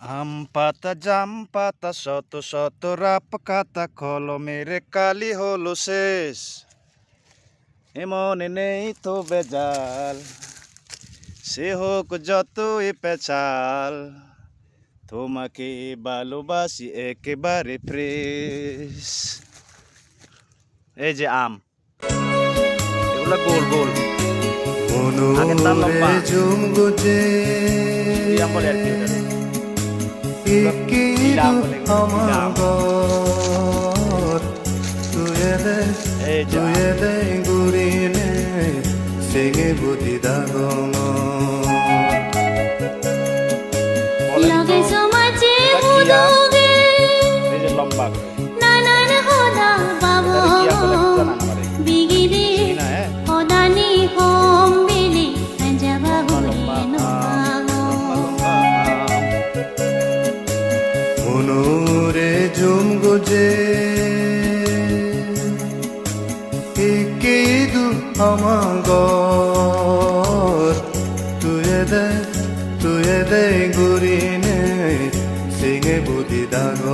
আম পাতা জাম পাতা শত শত রাপ খাতা কলমের কালি হলো শেষ, এমন নেই তো বেজাল, সে হোক যতই পেছাল, তোমাকে ভালোবাসি একেবারে ফ্রেশ। এই যে আম, এগুলো গোল গোল, আগের তার লম্বা, আম বলে আর কি ওটা, লম্বা মনোরে জুম গুজে কেদু আমাগর তুয়ে দে গুরিনে সিঙে বুদ্ধি দাগ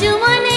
Juman